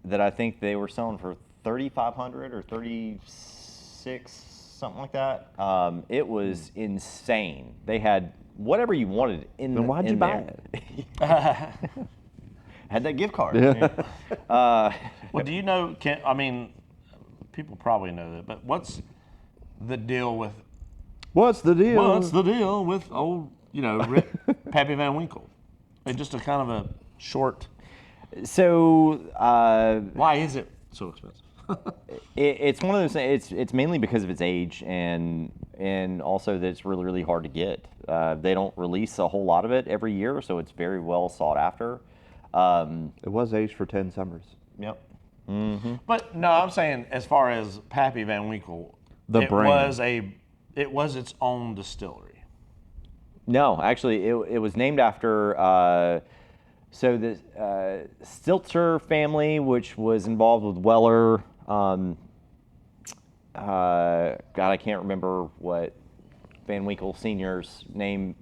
that I think they were selling for $3,500 or $36, something like that. It was insane. They had whatever you wanted in. Then why'd you buy it? Had that gift card. Yeah. Well, do you know? People probably know that, but what's the deal with? What's the deal? What's the deal with old, Pappy Van Winkle? And just a kind of a short. So Why is it so expensive? it's one of those things. It's mainly because of its age and also that it's really hard to get. They don't release a whole lot of it every year, so it's very well sought after. It was aged for 10 summers. Yep. But no, I'm saying as far as Pappy Van Winkle, it brand. it was its own distillery. No, actually, it was named after so the Stilter family, which was involved with Weller. God, I can't remember what Van Winkle Sr.'s name,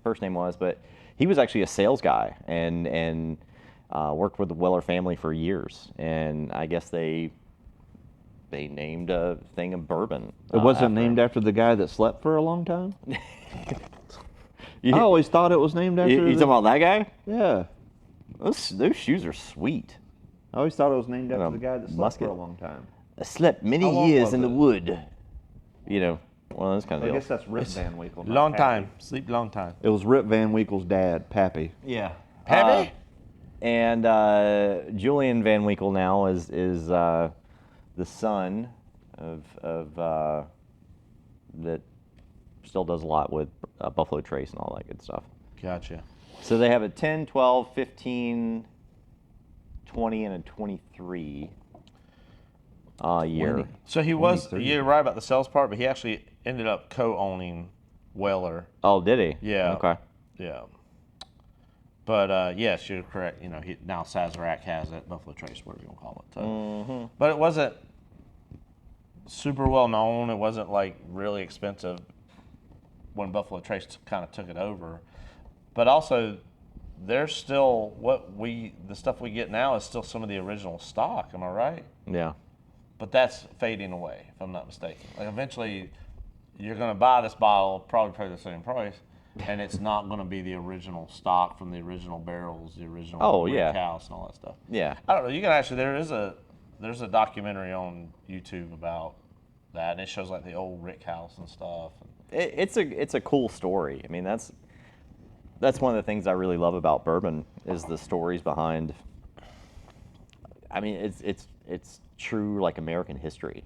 first name was, but he was actually a sales guy and worked with the Weller family for years. And I guess they named a thing of bourbon. It wasn't after named him. after the guy that slept for a long time? I always thought it was named after. You talking about that guy? Yeah. Those shoes are sweet. I always thought it was named after Yeah, the guy that slept musket. for a long time. I slept many How long years was in the it? wood. You know, one of those kind of I deals. guess that's Rip Van Winkle. not Long Pappy. time. Sleep long time. It was Rip Van Winkle's dad, Pappy. Yeah. Pappy? And Julian Van Winkle now is the son of that still does a lot with Buffalo Trace and all that good stuff. Gotcha. So they have a 10, 12, 15, 20, and a 23 year. 20. So he was, 23. you're right about the sales part, but he actually ended up co-owning Weller. Oh, did he? Yeah. Okay. Yeah. But yes, you're correct. You know, now Sazerac has it, Buffalo Trace, whatever you want to call it. So. But it wasn't super well known. It wasn't like really expensive when Buffalo Trace kind of took it over. But also, there's still the stuff we get now is still some of the original stock. Am I right? Yeah. But that's fading away, if I'm not mistaken. Like eventually, you're going to buy this bottle, probably pay the same price, and it's not going to be the original stock from the original barrels, the original yeah. brick house, and all that stuff. Yeah. I don't know. You can actually there's a documentary on YouTube about that, and it shows like the old rick house and stuff. It's a cool story. I mean, that's one of the things I really love about bourbon is the stories behind. I mean, it's true like American history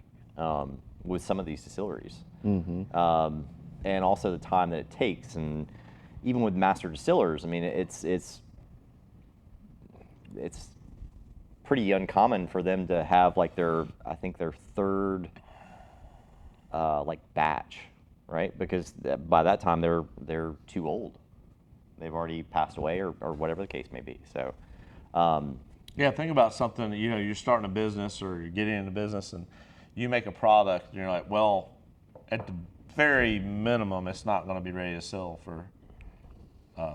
with some of these distilleries, and also the time that it takes, and even with master distillers. I mean, it's pretty uncommon for them to have like their third like batch, right? Because by that time they're too old. They've already passed away or whatever the case may be. So, Yeah, think about something, you know, you're starting a business or you're getting into business and you make a product and you're like, well, at the very minimum, it's not going to be ready to sell for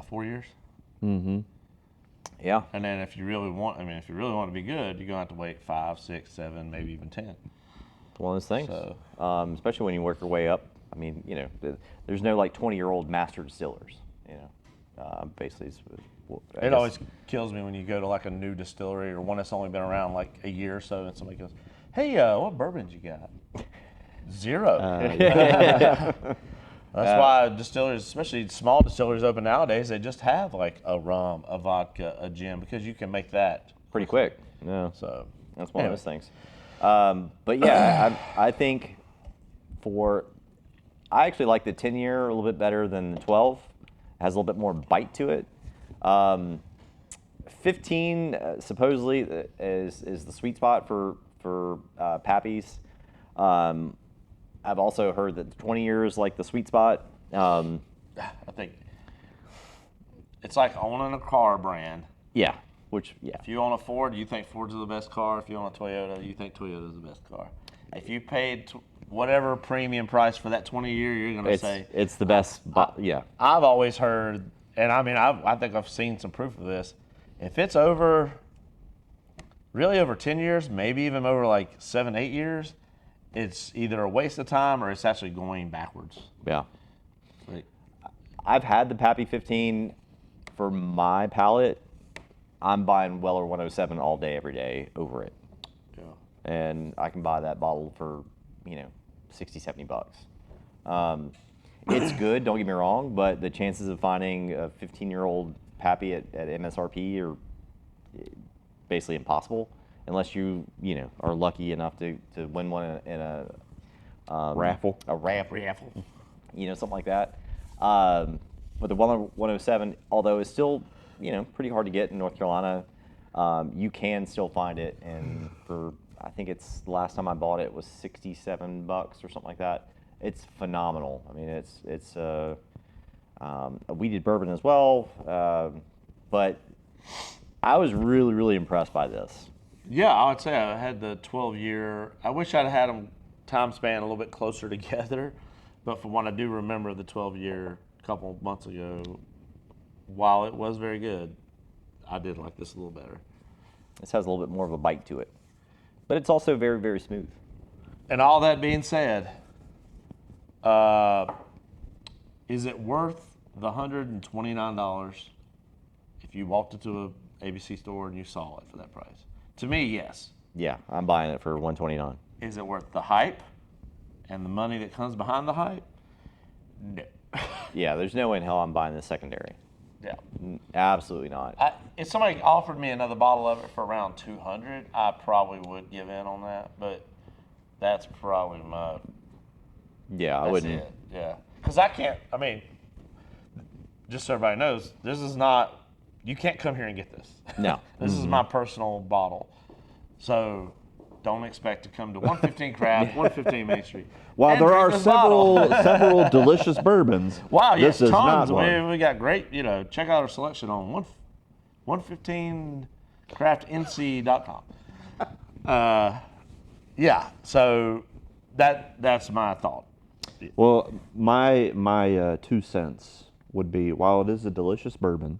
4 years. yeah, And then if you really want to be good, you're going to have to wait 5, 6, 7, maybe even 10. it's one of those things. So- Especially when you work your way up. I mean, you know, there's no like 20-year-old master distillers. You know, basically, I It guess- always kills me when you go to like a new distillery or one that's only been around like a year or so and somebody goes, hey, what bourbons you got? 0. That's why distilleries, especially small distilleries open nowadays, they just have like a rum, a vodka, a gin, because you can make that. pretty quick. Yeah. So That's one anyway. of those things. But yeah, I think I actually like the 10-year a little bit better than the 12. It has a little bit more bite to it. 15 supposedly is the sweet spot for Pappies. I've also heard that 20 years like the sweet spot. I think it's like owning a car brand. Yeah, which If you own a Ford, you think Ford's the best car. If you own a Toyota, you think Toyota's the best car. If you paid whatever premium price for that 20-year, you're going to say it's the best. Yeah, I've always heard, and I mean, I think I've seen some proof of this. If it's really over 10 years, maybe even over like 7, 8 years, it's either a waste of time or it's actually going backwards. yeah. Like, I've had the Pappy 15 for my palate. I'm buying Weller 107 all day, every day over it. yeah. And I can buy that bottle for, $60, $70. It's good, don't get me wrong, but the chances of finding a 15-year-old Pappy at MSRP are basically impossible unless you are lucky enough to win one in a Raffle. a raffle, something like that. But the Weller 107, although it's still pretty hard to get in North Carolina, you can still find it, and for I think it's last time I bought it was $67 or something like that. It's phenomenal. I mean, it's a wheated bourbon as well, but I was really impressed by this. Yeah, I would say I had the 12-year. I wish I'd had them time span a little bit closer together, but from what I do remember, the 12-year a couple of months ago, while it was very good, I did like this a little better. This has a little bit more of a bite to it, but it's also very smooth. And all that being said, is it worth the $129 if you walked into a ABC store and you saw it for that price? To me, yes. Yeah, I'm buying it for $129. Is it worth the hype and the money that comes behind the hype? No. Yeah, there's no way in hell I'm buying this secondary. Yeah. Absolutely not. If somebody offered me another bottle of it for around $200, I probably would give in on that. But that's probably my. Yeah, I That's wouldn't. it. Yeah. Because I can't. I mean, just so everybody knows, this is not. You can't come here and get this. No. This is my personal bottle. So don't expect to come to 115 Craft, 115 Main Street. While and there drink are this bottle. several delicious bourbons, Wow, yes, this is tons. not one. We got great, check out our selection on 115craftinc.com. Yeah, so that's my thought. Well, my 2 cents would be, while it is a delicious bourbon,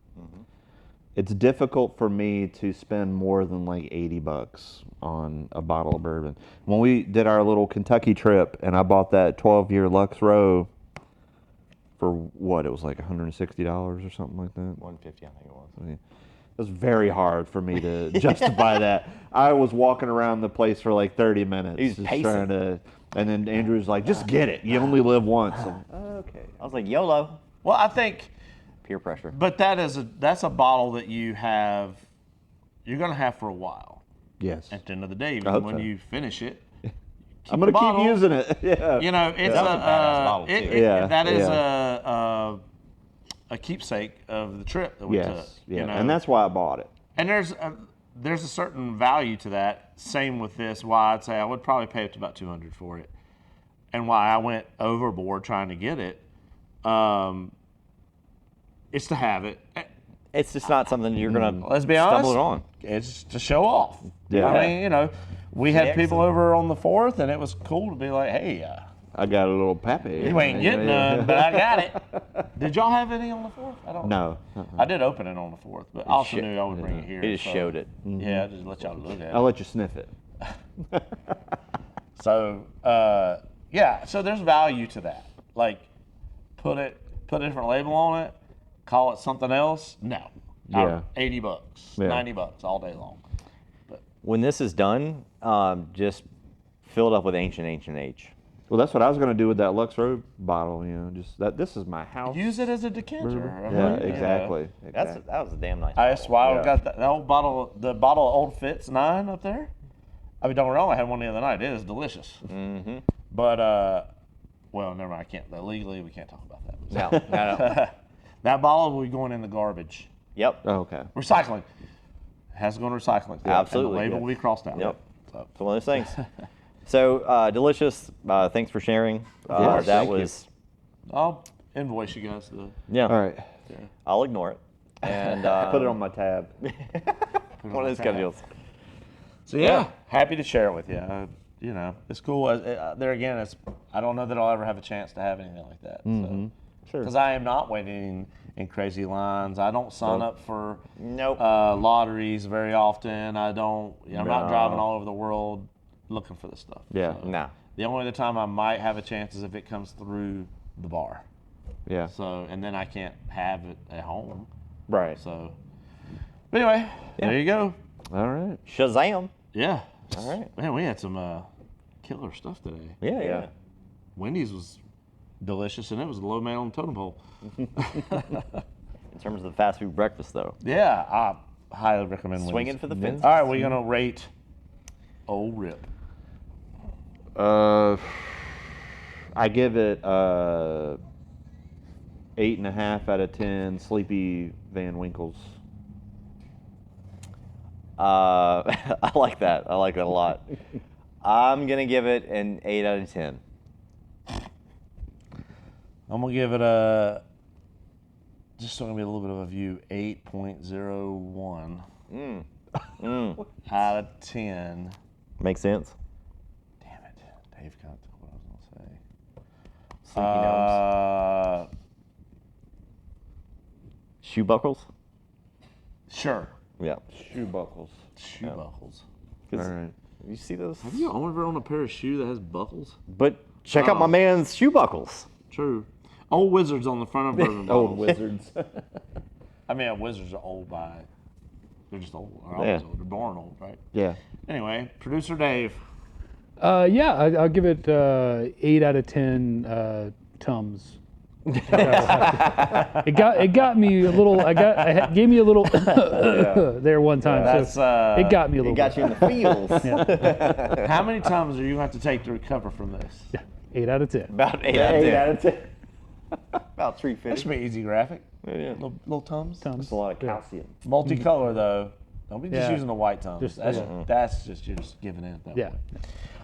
it's difficult for me to spend more than like $80 on a bottle of bourbon. When we did our little Kentucky trip, and I bought that 12-year Lux Row for what? It was like $160 or something like that. 150, I think it was. It was very hard for me to justify that. I was walking around the place for like 30 minutes. He's just pacing. trying to, and then Andrew's like, just get it. You only live once. I'm like, okay. I was like, YOLO. Well, I think, Peer pressure. but that's a bottle that you're going to have for a while. Yes. At the end of the day, hope when so. you finish it, I'm going to bottle. keep using it. Yeah. it's That was a badass bottle, too. that is Yeah. a keepsake of the trip that we took. Yes. Yeah. And that's why I bought it. And there's a certain value to that. Same with this. Why I'd say I would probably pay up to about $200 for it, and why I went overboard trying to get it. It's to have it. It's just not something you're going to Let's be honest. stumble on. It's to show off. Yeah. I mean, we had people Excellent. over on the 4th, and it was cool to be like, hey, I got a little peppy. you ain't getting none, but I got it. Did y'all have any on the 4th? I don't know. No. I did open it on the 4th, but I also knew I would bring it here. He just so- showed it. Yeah, I just let y'all look at I'll it. let you sniff it. So, yeah, so there's value to that. Like, put a different label on it, call it something else. No. Yeah. $80, Yeah. $90 all day long. When this is done, just fill it up with ancient age. Well, that's what I was going to do with that Lux Row bottle. Just that. This is my house. Use it as a decanter. I Yeah, mean, exactly. That was a damn nice That's bottle. why Yeah. I got that old bottle, the bottle of Old Fitz 9 up there. I mean, don't get me wrong, I had one the other night. It is delicious. Mm-hmm. But, well, never mind. I can't. Legally, we can't talk about that. No. That bottle will be going in the garbage. Yep. Oh, okay. Recycling. It has to go in recycling. Absolutely, And the label yes. will be crossed out. Yep. So, It's one of those things. So, delicious. Thanks for sharing. Yes, that thank you. was, I'll invoice you guys. yeah. All right. I'll ignore it. And Put it on my tab. one of those kind of deals. So yeah, happy to share it with you. It's cool. There again, I don't know that I'll ever have a chance to have anything like that. Sure. Because I am not waiting in crazy lines. I don't sign up for Nope. lotteries very often. I don't. I'm not No. driving all over the world looking for this stuff. Yeah. So, Nah. The only other time I might have a chance is if it comes through the bar. Yeah. So and then I can't have it at home. Right. So. But anyway, there you go. All right. Shazam. Yeah. All right. Man, we had some killer stuff today. Yeah. Wendy's was delicious, and it was the low man on the totem pole. In terms of the fast food breakfast, though. Yeah, I highly recommend Wendy's. Swinging for the fence. All right, we're going to rate Old Rip. I give it 8.5 out of 10 Sleepy Van Winkles. I like that. I like that a lot. I'm gonna give it an 8 out of 10. I'm gonna give it a, just so I'm gonna be a little bit of a view, 8.01 out of 10. Makes sense. Damn it, Dave kind of took what I was gonna say. Sleepy gnomes. Shoe buckles. Sure. Yeah. Shoe buckles. Shoe buckles. All right. You see those? Have you ever owned a pair of shoes that has buckles? But check out my man's shoe buckles. True. Old Wizards on the front of bourbon bottles. Old wizards. I mean, Wizards are old by, they're just old. They're Yeah. always old. They're born old, right? Yeah. Anyway, producer Dave. Yeah, I'll give it 8 out of 10 Tums. It got me a little. Gave me a little there one time. That's, so it got me a little. It got you in the feels. How many times are you going to have to take to recover from this? 8 out of 10. About 8 out of 10. 8 out of 10. About That 350. should be easy graphic. Yeah. Little Tums. That's a lot of calcium. Multicolor, though. Don't be just Yeah. using the white Tums. Just- That's just, you're just giving in at that Yeah. point.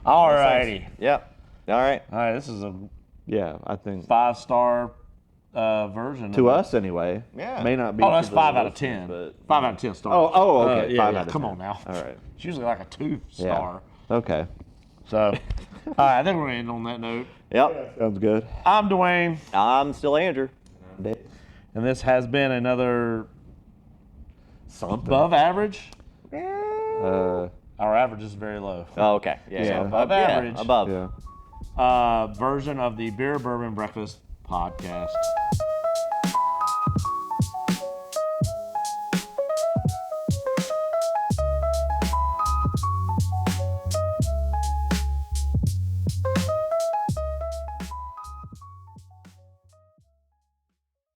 All righty. Yep. All right. All right, this is a Yeah, I think 5-star version. to of us anyway. Yeah. May not be. Oh, that's to the 5 out of listeners, 10. But 5 out of 10 stars. okay. Yeah, 5 yeah, out of come 10. on now. All right. It's usually like a 2-star. Okay. So, all right, I think we're going to end on that note. Yep. Sounds good. I'm Dewayne, I'm still Andrew. and this has been another Something. above average. Uh, Our average is very low. Oh, okay. Yeah. Yeah. Above Yeah, average. above. yeah. Version of the Beer Bourbon Breakfast podcast.